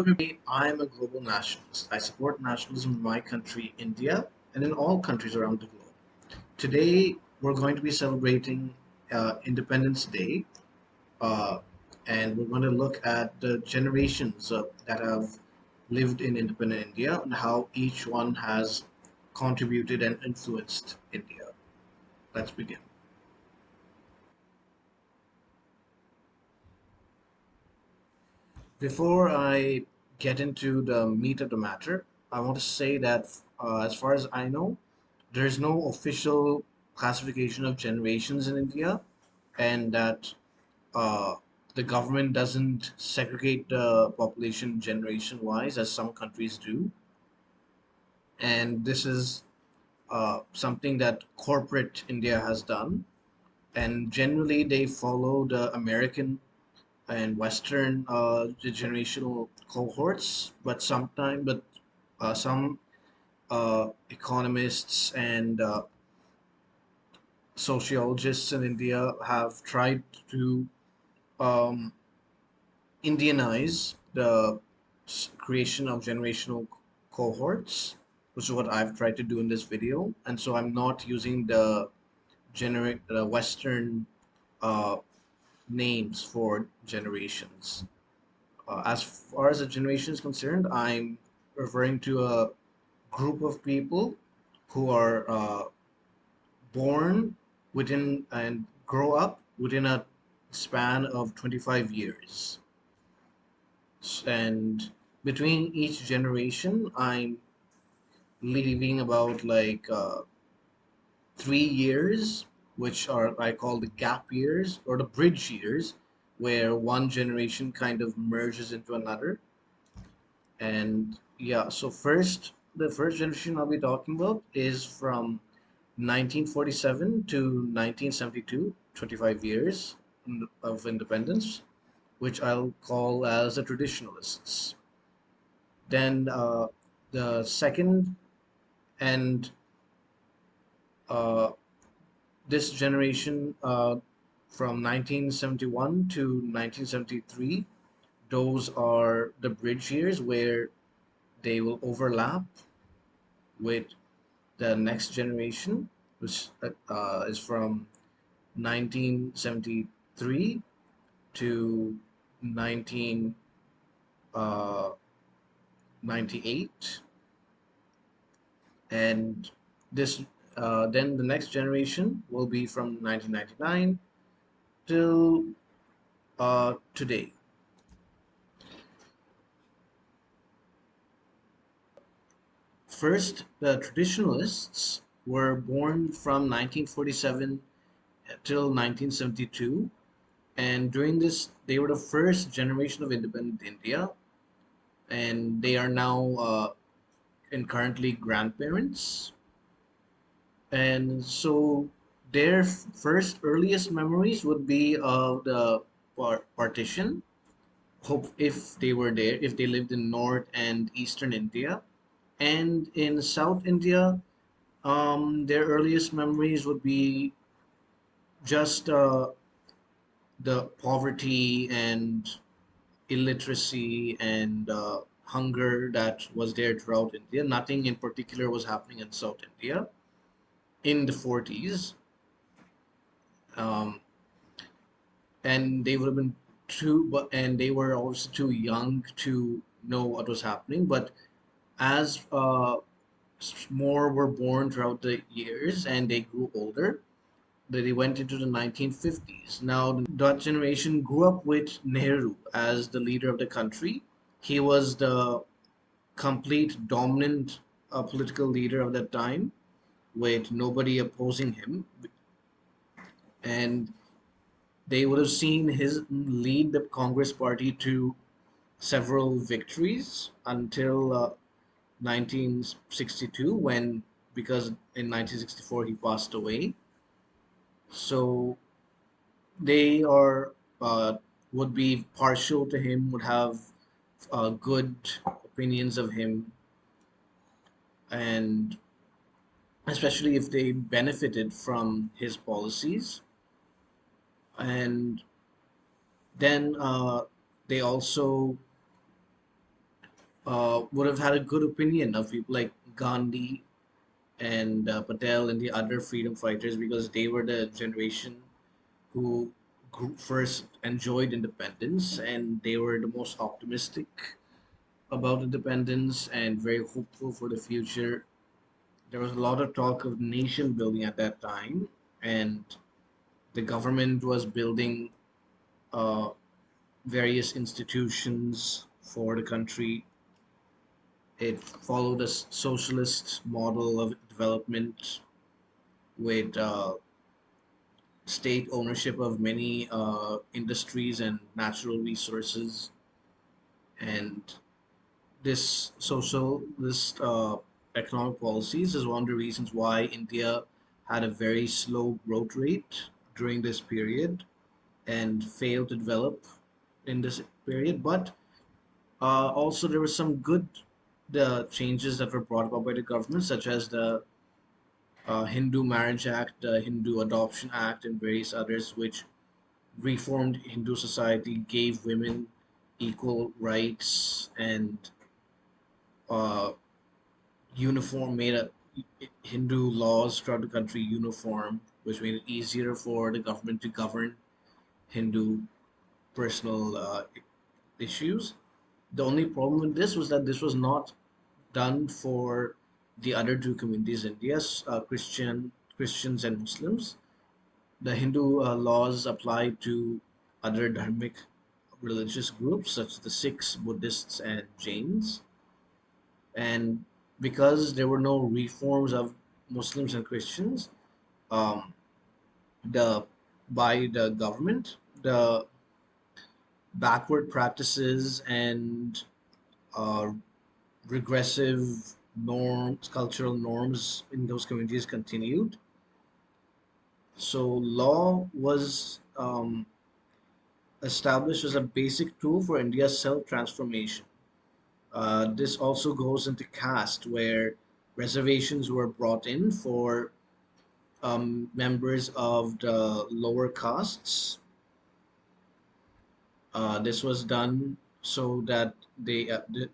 Everybody, I'm a global nationalist. I support nationalism in my country, India, and in all countries around the globe. Today, we're going to be celebrating Independence Day, uh, and we're going to look at the generations that have lived in independent India and how each one has contributed and influenced India. Let's begin. Before I get into the meat of the matter, I want to say that, as far as I know, there is no official classification of generations in India, and that uh, the government doesn't segregate the population generation wise as some countries do. And this is something that corporate India has done. And generally, they follow the American and Western generational cohorts, but some economists and sociologists in India have tried to um, Indianize the creation of generational cohorts, which is what I've tried to do in this video. And so I'm not using the Western uh, names for generations. As far as a generation is concerned, I'm referring to a group of people who are born within and grow up within a span of 25 years. And between each generation, I'm leaving about like 3 years, which are I call the gap years or the bridge years, where one generation kind of merges into another. And yeah, so the first generation I'll be talking about is from 1947 to 1972, 25 years of independence, which I'll call as the traditionalists. Then the second and uh, this generation from 1971 to 1973, those are the bridge years where they will overlap with the next generation, which is from 1973 to 1998, and this then the next generation will be from 1999 till today. First, the traditionalists were born from 1947 till 1972, and during this, they were the first generation of independent India, and they are now and currently grandparents. And so their first earliest memories would be of the partition. Hope if they were there, if they lived in North and Eastern India, and in South India, their earliest memories would be just the poverty and illiteracy and hunger that was there throughout India. Nothing in particular was happening in South India in the 40s. Um, and they would have been and they were also too young to know what was happening. But as more were born throughout the years and they grew older, they went into the 1950s. Now, that generation grew up with Nehru as the leader of the country. He was the complete dominant political leader of that time, with nobody opposing him. And they would have seen his lead the Congress Party to several victories until 1962, when because in 1964 he passed away. So they are would be partial to him, would have good opinions of him, and especially if they benefited from his policies. And then they also would have had a good opinion of people like Gandhi and Patel and the other freedom fighters because they were the generation who first enjoyed independence and they were the most optimistic about independence and very hopeful for the future. There was a lot of talk of nation building at that time, and the government was building uh, various institutions for the country. It followed a socialist model of development with state ownership of many industries and natural resources. And this economic policies is one of the reasons why India had a very slow growth rate during this period and failed to develop in this period. But also there were some good the changes that were brought about by the government, such as the Hindu Marriage Act, the Hindu Adoption Act, and various others, which reformed Hindu society, gave women equal rights, and uh, uniform made a Hindu laws throughout the country uniform, which made it easier for the government to govern Hindu personal issues. The only problem with this was that this was not done for the other two communities in India, Christians and Muslims. The Hindu laws apply to other dharmic religious groups such as the Sikhs, Buddhists, and Jains. And because there were no reforms of Muslims and Christians, um, the by the government, the backward practices and uh, regressive norms, cultural norms in those communities continued. So law was established as a basic tool for India's self-transformation. This also goes into caste, where reservations were brought in for members of the lower castes. This was done so that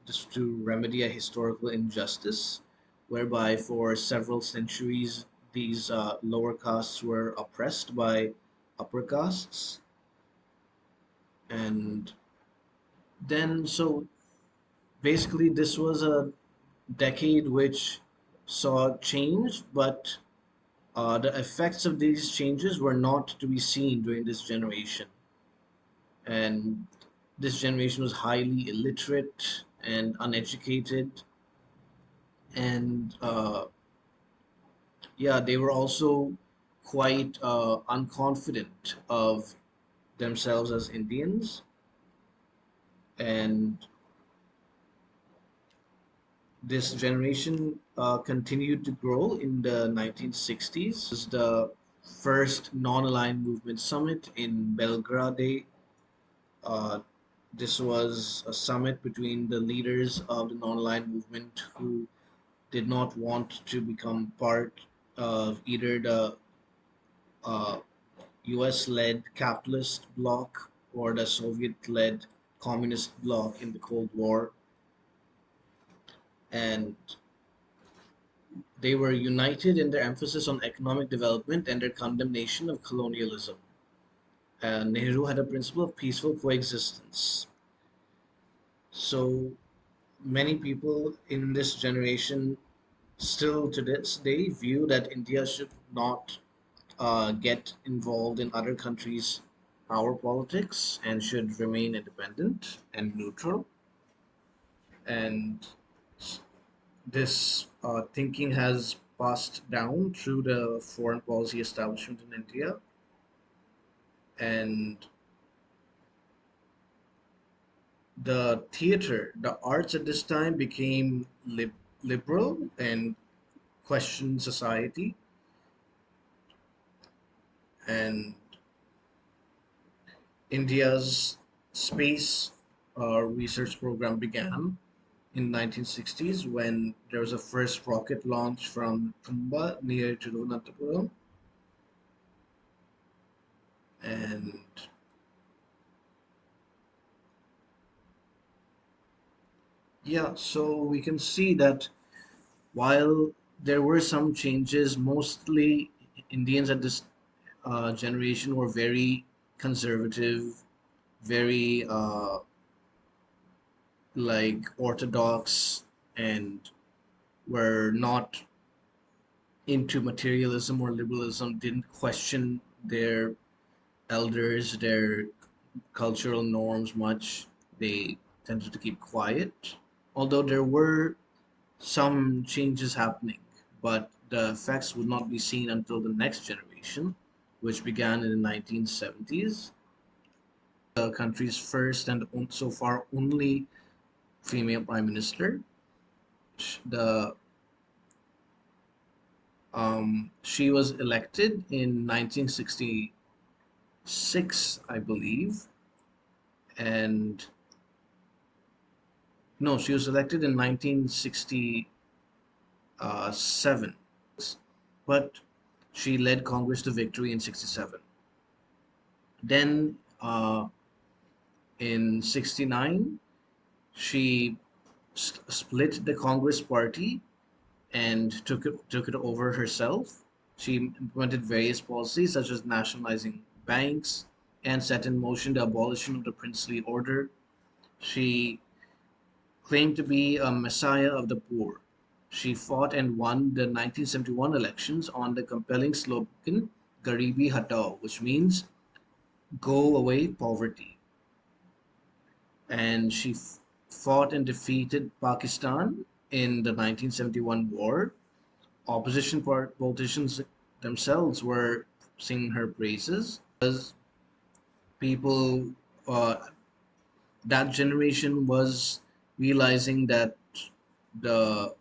just to remedy a historical injustice, whereby for several centuries these lower castes were oppressed by upper castes, and then so basically this was a decade which saw change, but the effects of these changes were not to be seen during this generation. And this generation was highly illiterate and uneducated. And yeah, they were also quite unconfident of themselves as Indians. And this generation continued to grow in the 1960s. Was the first non-aligned movement summit in Belgrade. Uh, this was a summit between the leaders of the non-aligned movement who did not want to become part of either the uh, US-led capitalist bloc or the Soviet-led communist bloc in the Cold War. And they were united in their emphasis on economic development and their condemnation of colonialism. Nehru had a principle of peaceful coexistence. So many people in this generation still to this day view that India should not get involved in other countries' power politics and should remain independent and neutral. And this thinking has passed down through the foreign policy establishment in India. And the theater, the arts at this time became liberal and questioned society. And India's space research program began in 1960s when there was a first rocket launch from Tumba near Tiruvananthapuram, and Yeah, so we can see that while there were some changes, mostly Indians at this generation were very conservative, very like orthodox, and were not into materialism or liberalism, didn't question their elders, their cultural norms much. They tended to keep quiet, although there were some changes happening, but the effects would not be seen until the next generation, which began in the 1970s. The country's first and so far only female prime minister. The She was elected in 1966, I believe, and no, she was elected in 1967, but she led Congress to victory in 67. Then in 69, she split the Congress party and took it over herself. She implemented various policies such as nationalizing banks and set in motion the abolition of the princely order. She claimed to be a messiah of the poor. She fought and won the 1971 elections on the compelling slogan Garibi Hatao, which means go away poverty. And she fought and defeated Pakistan in the 1971 war. Opposition politicians themselves were singing her praises because people, uh, that generation was realizing that the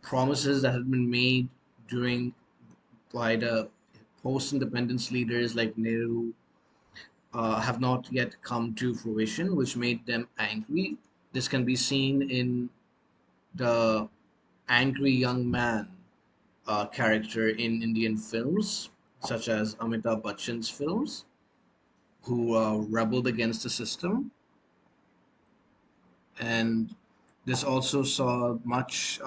promises that had been made during by the post-independence leaders like Nehru have not yet come to fruition, which made them angry. This can be seen in the angry young man character in Indian films, such as Amitabh Bachchan's films, who rebelled against the system. And this also saw much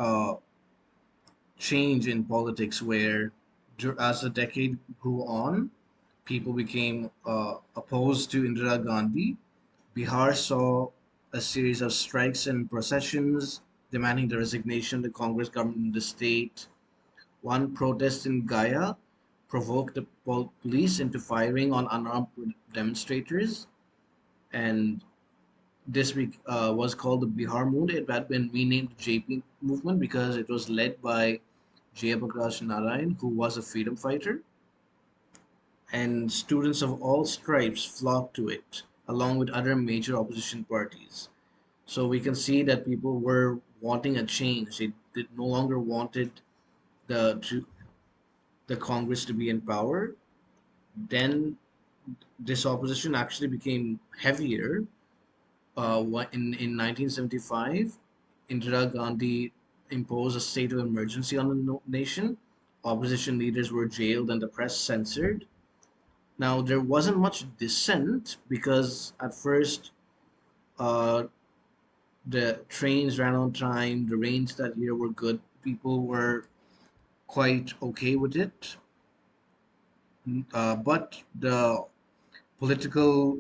change in politics, where as the decade grew on, people became opposed to Indira Gandhi. Bihar saw a series of strikes and processions demanding the resignation of the Congress government in the state. One protest in Gaya provoked the police into firing on unarmed demonstrators, and this week was called the Bihar Movement. It had been renamed the JP Movement because it was led by Jayaprakash Narayan, who was a freedom fighter, and students of all stripes flocked to it, along with other major opposition parties. So we can see that people were wanting a change. They did no longer wanted the the Congress to be in power. Then this opposition actually became heavier. In 1975, Indira Gandhi imposed a state of emergency on the nation. Opposition leaders were jailed and the press censored. Now, there wasn't much dissent because at first uh, the trains ran on time, the rains that year were good, people were quite okay with it. But the political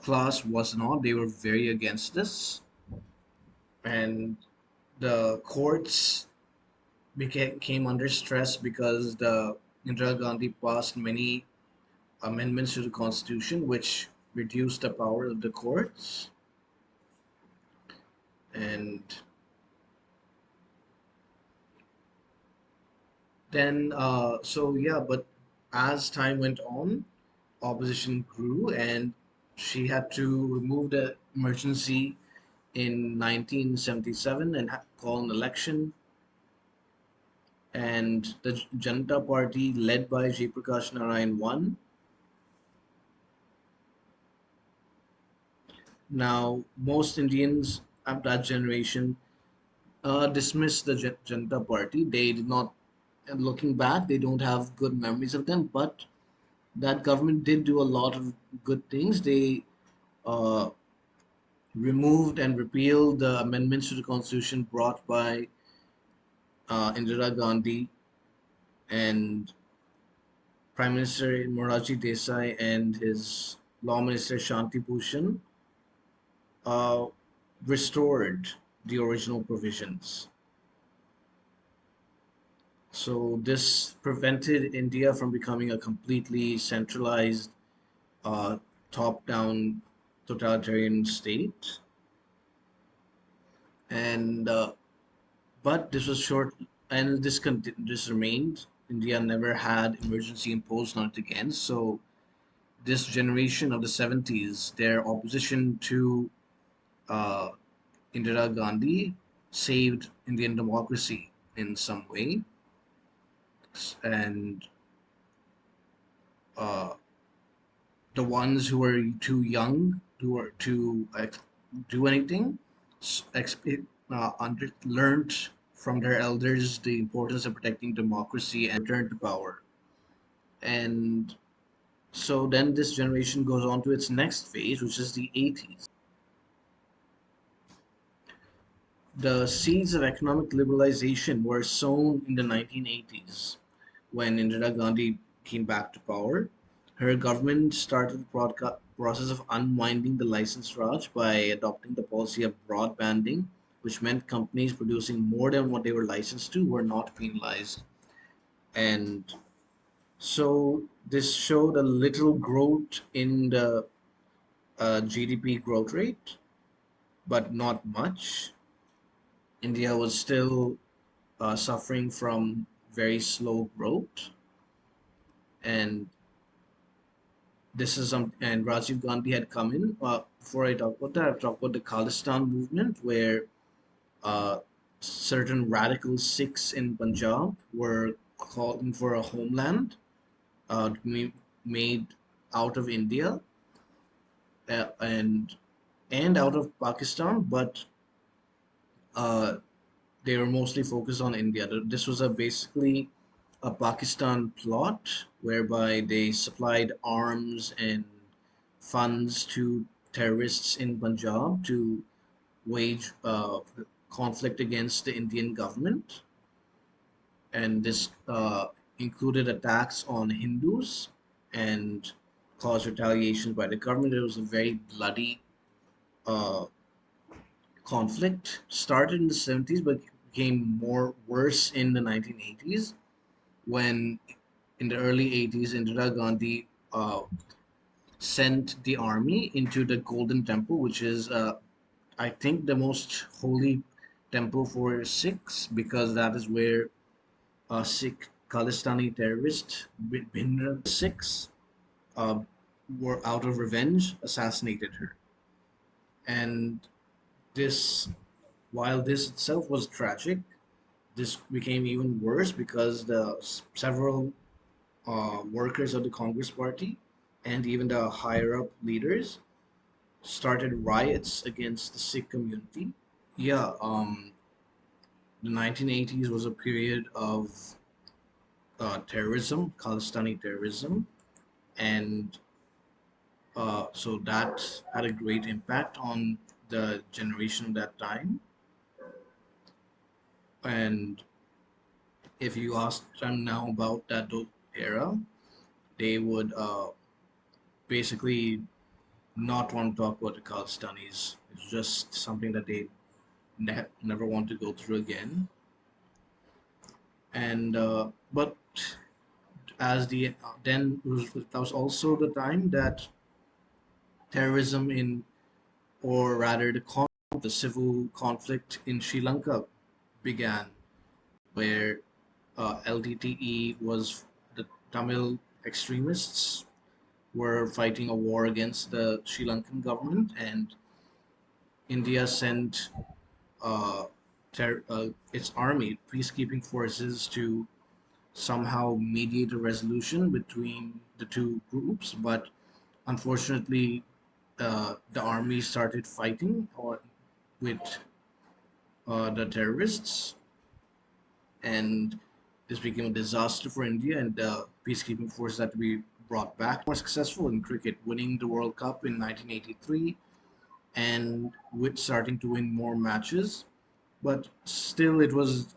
class was not. They were very against this, and the courts came under stress because the Indira Gandhi passed many amendments to the constitution, which reduced the power of the courts. And then, so yeah, but as time went on, opposition grew, and she had to remove the emergency in 1977 and call an election. And the Janata Party, led by Jayaprakash Narayan, won. Now, most Indians of that generation dismissed the Janata Party. They did not, and looking back, they don't have good memories of them, but that government did do a lot of good things. They uh, removed and repealed the amendments to the constitution brought by Indira Gandhi and Prime Minister Morarji Desai and his Law Minister Shanti Bhushan uh, restored the original provisions. So this prevented India from becoming a completely centralized, uh, top-down totalitarian state. And but this was short, and this remained. India never had emergency imposed on it again. So this generation of the 70s, their opposition to uh, Indira Gandhi saved Indian democracy in some way, and uh, the ones who were too young to do anything learned from their elders the importance of protecting democracy and returned to power. And so then this generation goes on to its next phase, which is the 80s. The seeds of economic liberalization were sown in the 1980s when Indira Gandhi came back to power. Her government started the process of unwinding the license Raj by adopting the policy of broadbanding, which meant companies producing more than what they were licensed to were not penalized. And so this showed a little growth in the GDP growth rate, but not much. India was still suffering from very slow growth, and this is some. And Rajiv Gandhi had come in. Before I talk about that, I talk about the Khalistan movement, where uh, certain radical Sikhs in Punjab were calling for a homeland to be made out of India uh, and and out of Pakistan, but uh, they were mostly focused on India. This was a basically a Pakistan plot whereby they supplied arms and funds to terrorists in Punjab to wage conflict against the Indian government. And this included attacks on Hindus and caused retaliation by the government. It was a very bloody uh, conflict. Started in the 70s, but became more worse in the 1980s when in the early 80s, Indira Gandhi sent the army into the Golden Temple, which is, I think, the most holy temple for Sikhs because that is where Sikh Khalistani terrorist Bhindra Sikhs uh, were out of revenge assassinated her. And this, while this itself was tragic, this became even worse because the several workers of the Congress Party and even the higher up leaders started riots against the Sikh community. Yeah, the 1980s was a period of terrorism, Khalistani terrorism, and so that had a great impact on the generation of that time. And if you ask them now about that era, they would basically not want to talk about the Khalistanis. It's just something that they never want to go through again. And but as the then that was also the time that terrorism in, or rather the civil conflict in Sri Lanka began, where LTTE was the Tamil extremists were fighting a war against the Sri Lankan government, and India sent uh, its army, peacekeeping forces, to somehow mediate a resolution between the two groups. But unfortunately, the army started fighting with the terrorists, and this became a disaster for India. And the peacekeeping forces had to be brought back. More successful in cricket, winning the World Cup in 1983 and with starting to win more matches. But still, it was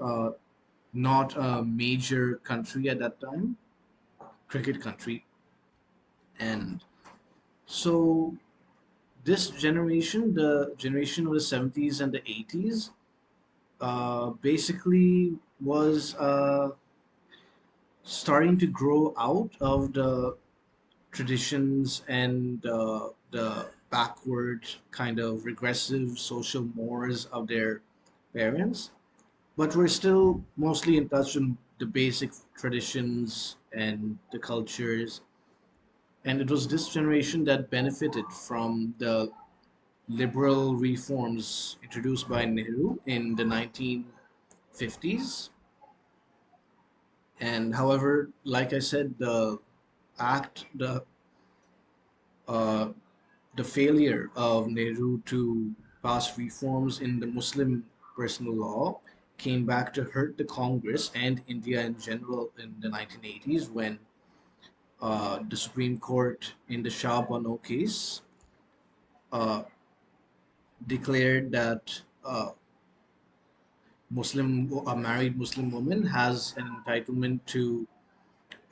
not a major country at that time, cricket country. And so this generation, the generation of the 70s and the 80s, basically was starting to grow out of the traditions and the backward kind of regressive social mores of their parents, but we're still mostly in touch with the basic traditions and the cultures. And it was this generation that benefited from the liberal reforms introduced by Nehru in the 1950s. And however, like I said, act, the uh, the failure of Nehru to pass reforms in the Muslim personal law came back to hurt the Congress and India in general in the 1980s when the Supreme Court in the Shah Bano case uh, declared that a married Muslim woman has an entitlement to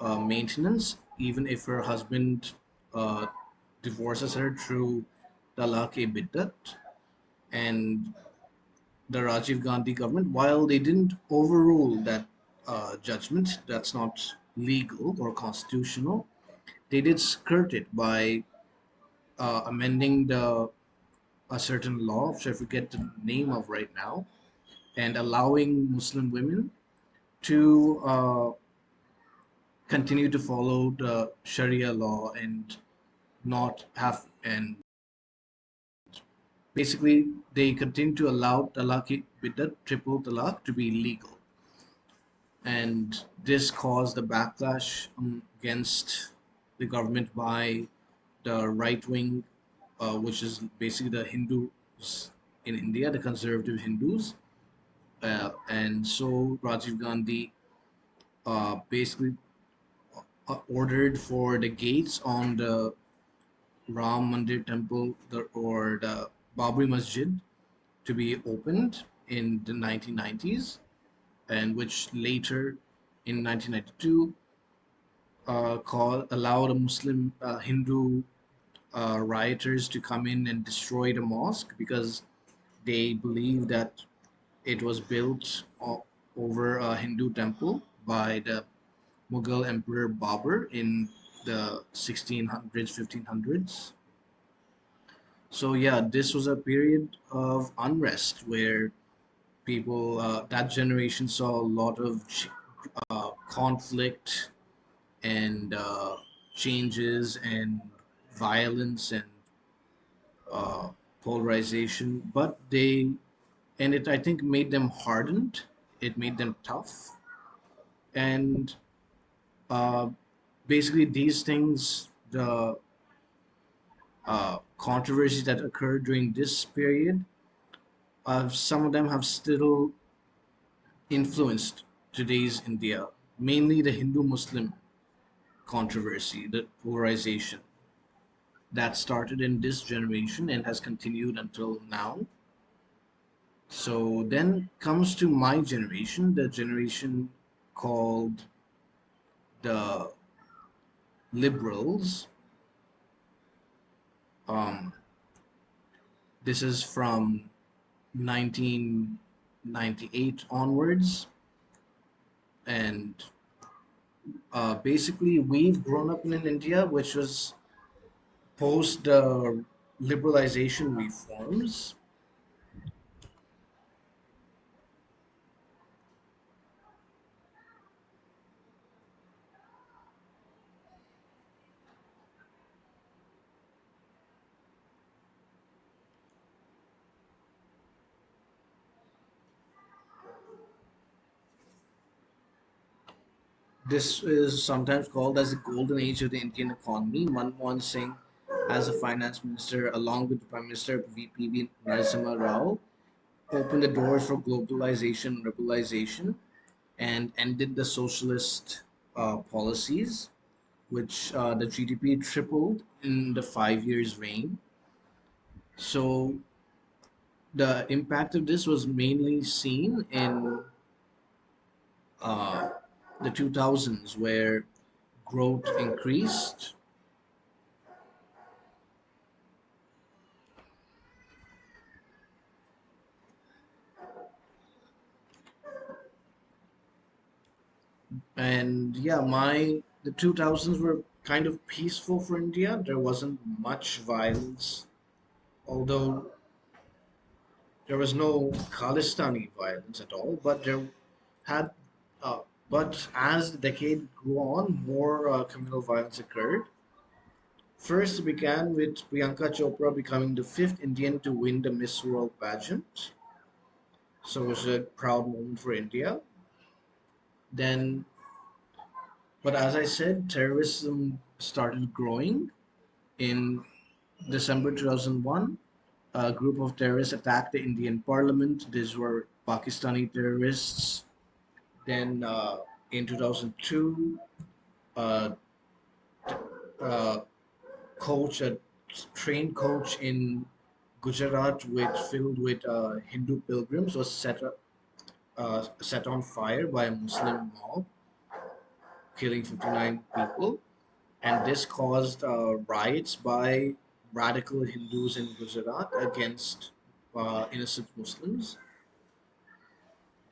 maintenance even if her husband uh, divorces her through talaq-e-biddat. And the Rajiv Gandhi government, while they didn't overrule that judgment, that's not legal or constitutional, they did skirt it by amending a certain law, which I forget the name of right now, and allowing Muslim women to continue to follow the Sharia law and not have, and basically they continue to allow talaq biddat, triple talaq, to be legal. And this caused a backlash against the government by the right wing, which is basically the Hindus in India, the conservative Hindus. And so Rajiv Gandhi basically ordered for the gates on the Ram Mandir temple or the Babri Masjid to be opened in the 1990s, and which later in 1992 allowed a Muslim Hindu rioters to come in and destroy the mosque because they believe that it was built over a Hindu temple by the Mughal Emperor Babur in the 1600s, 1500s. So yeah, this was a period of unrest where people, that generation saw a lot of conflict and changes and violence and uh, polarization, but it I think made them hardened. It made them tough, and uh, basically these things, the controversies that occurred during this period, some of them have still influenced today's India, mainly the Hindu-Muslim controversy, the polarization that started in this generation and has continued until now. So then comes to my generation, the generation called the liberals. Um, this is from 1998 onwards, and basically we've grown up in India, which was post the liberalization reforms. This is sometimes called as the golden age of the Indian economy. Manmohan Singh, as a finance minister, along with the Prime Minister VPV Narasimha Rao, opened the doors for globalization, liberalization, and ended the socialist policies, which the GDP tripled in the 5 years reign. So the impact of this was mainly seen in uh, the 2000s, where growth increased, and yeah, my the 2000s were kind of peaceful for India. There wasn't much violence, although there was no Khalistani violence at all. But there had, uh, but as the decade grew on, more communal violence occurred. First, it began with Priyanka Chopra becoming the fifth Indian to win the Miss World pageant. So it was a proud moment for India. Then, but as I said, terrorism started growing. In December 2001, a group of terrorists attacked the Indian parliament. These were Pakistani terrorists. Then in 2002, uh, uh, a train coach in Gujarat filled with Hindu pilgrims was set on fire by a Muslim mob, killing 59 people. And this caused riots by radical Hindus in Gujarat against innocent Muslims.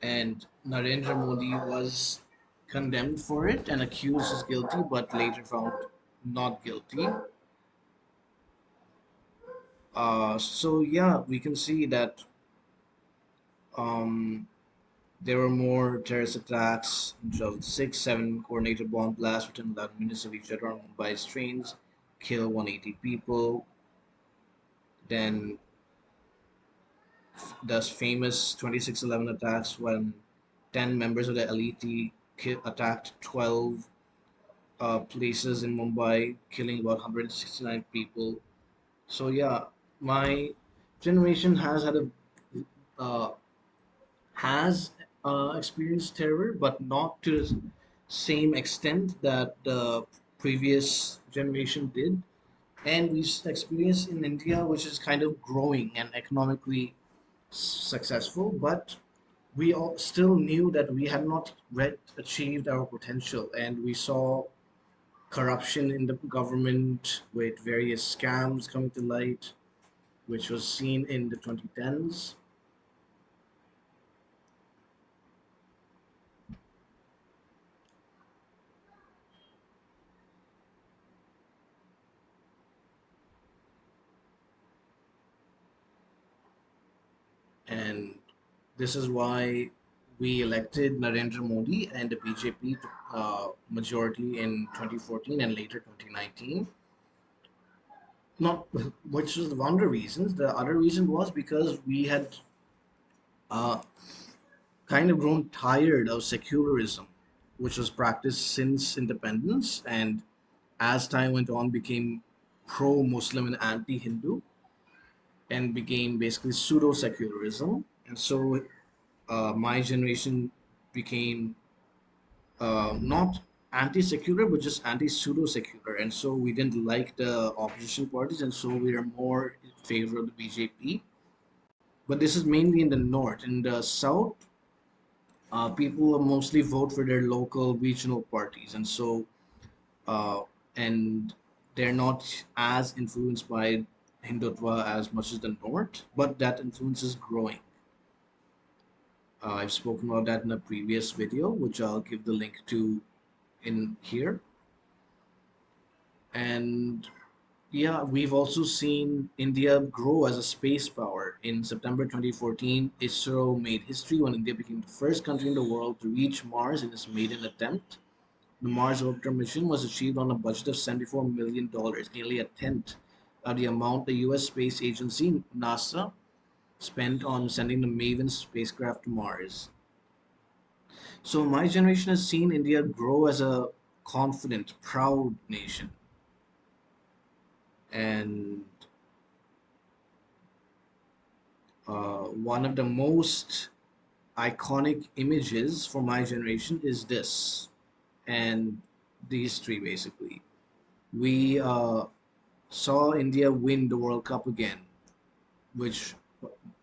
And Narendra Modi was condemned for it and accused as guilty, but later found not guilty. So yeah, we can see that um, there were more terrorist attacks in 2006, seven coordinated bomb blasts within 11 minutes of each other on Mumbai's trains, kill 180 people. Then those famous 26/11 attacks when 10 members of the elite attacked 12 places in Mumbai, killing about 169 people. So yeah, my generation uh, has experienced terror, but not to the same extent that the previous generation did. And we experienced in India, which is kind of growing and economically successful, but we all still knew that we had not yet achieved our potential, and we saw corruption in the government with various scams coming to light, which was seen in the 2010s. And this is why we elected Narendra Modi and the BJP to majority in 2014 and later 2019. Not which was one of the reasons. The other reason was because we had uh, kind of grown tired of secularism, which was practiced since independence, and as time went on, became pro-Muslim and anti-Hindu, and became basically pseudo-secularism. And so, my generation became not anti-secular, but just anti-pseudo-secular. And so, we didn't like the opposition parties, and so we are more in favor of the BJP. But this is mainly in the north. In the south, people mostly vote for their local regional parties, and so uh, and they're not as influenced by Hindutva as much as the North, but that influence is growing. I've spoken about that in a previous video, which I'll give the link to in here. And yeah, we've also seen India grow as a space power. In September 2014, ISRO made history when India became the first country in the world to reach Mars in its maiden attempt. The Mars orbiter mission was achieved on a budget of $74 million, nearly a tenth of the amount the US space agency, NASA, spent on sending the Maven spacecraft to Mars. So my generation has seen India grow as a confident, proud nation. And one of the most iconic images for my generation is this, and these three basically. We saw India win the World Cup again. which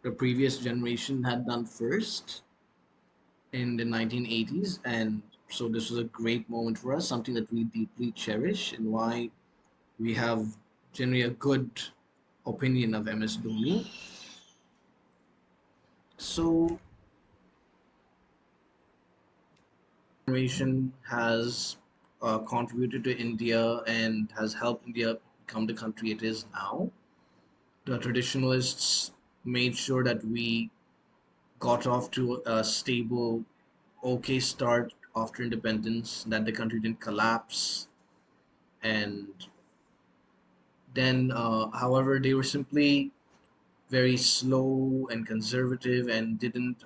the previous generation had done first in the 1980s. And so this was a great moment for us, something that we deeply cherish, and why we have generally a good opinion of MS Dhoni. So generation has contributed to India and has helped India become the country it is now. The traditionalists made sure that we got off to a stable, okay start after independence, that the country didn't collapse. And then, however, they were simply very slow and conservative and didn't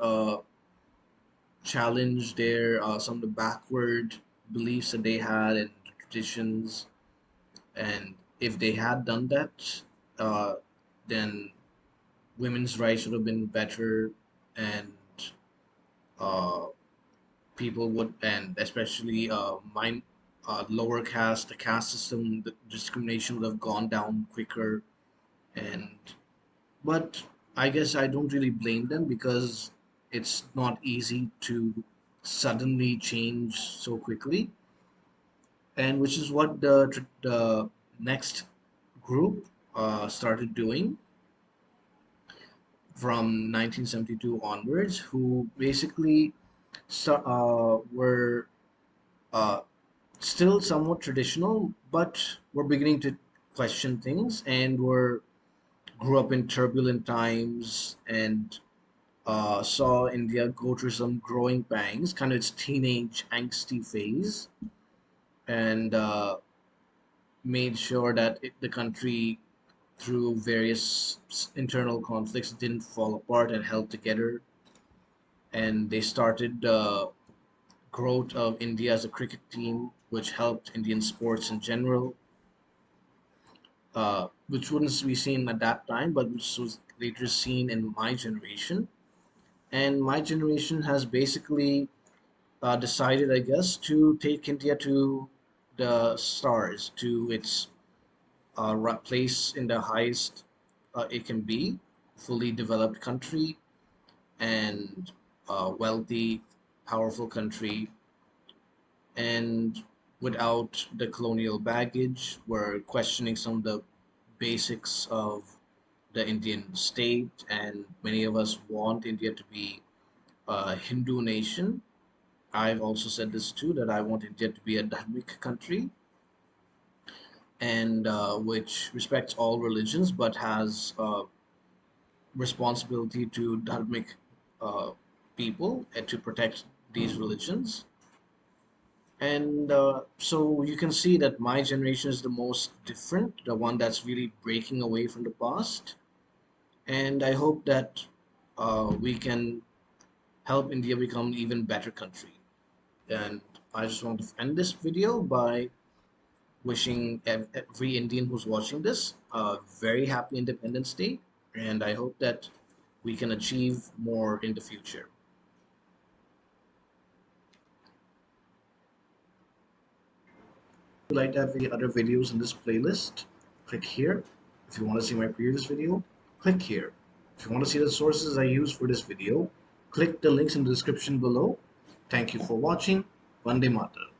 challenge their some of the backward beliefs that they had and traditions. And if they had done that, uh, then women's rights should have been better, and uh, people would, and especially lower caste, the caste system, the discrimination would have gone down quicker. And but I guess I don't really blame them because it's not easy to suddenly change so quickly, and which is what the next group started doing from 1972 onwards, who basically were uh, still somewhat traditional, but were beginning to question things and were grew up in turbulent times and saw India go through some growing pangs, kind of its teenage angsty phase, and made sure that the country, through various internal conflicts, didn't fall apart and held together. And they started growth of India as a cricket team, which helped Indian sports in general, which wouldn't be seen at that time, but which was later seen in my generation. And my generation has basically decided, I guess, to take India to the stars, to its place in the highest it can be, fully developed country and wealthy, powerful country, and without the colonial baggage. We're questioning some of the basics of the Indian state, and many of us want India to be a Hindu nation. I've also said this too, that I want India to be a dharmic country, and which respects all religions but has responsibility to dharmic uh, people and to protect these religions. And so you can see that my generation is the most different, the one that's really breaking away from the past. And I hope that we can help India become an even better country. And I just want to end this video by wishing every Indian who's watching this a very happy Independence Day. And I hope that we can achieve more in the future. If you'd like to have any other videos in this playlist, click here. If you want to see my previous video, click here. If you want to see the sources I use for this video, click the links in the description below. Thank you for watching. Vande Mataram.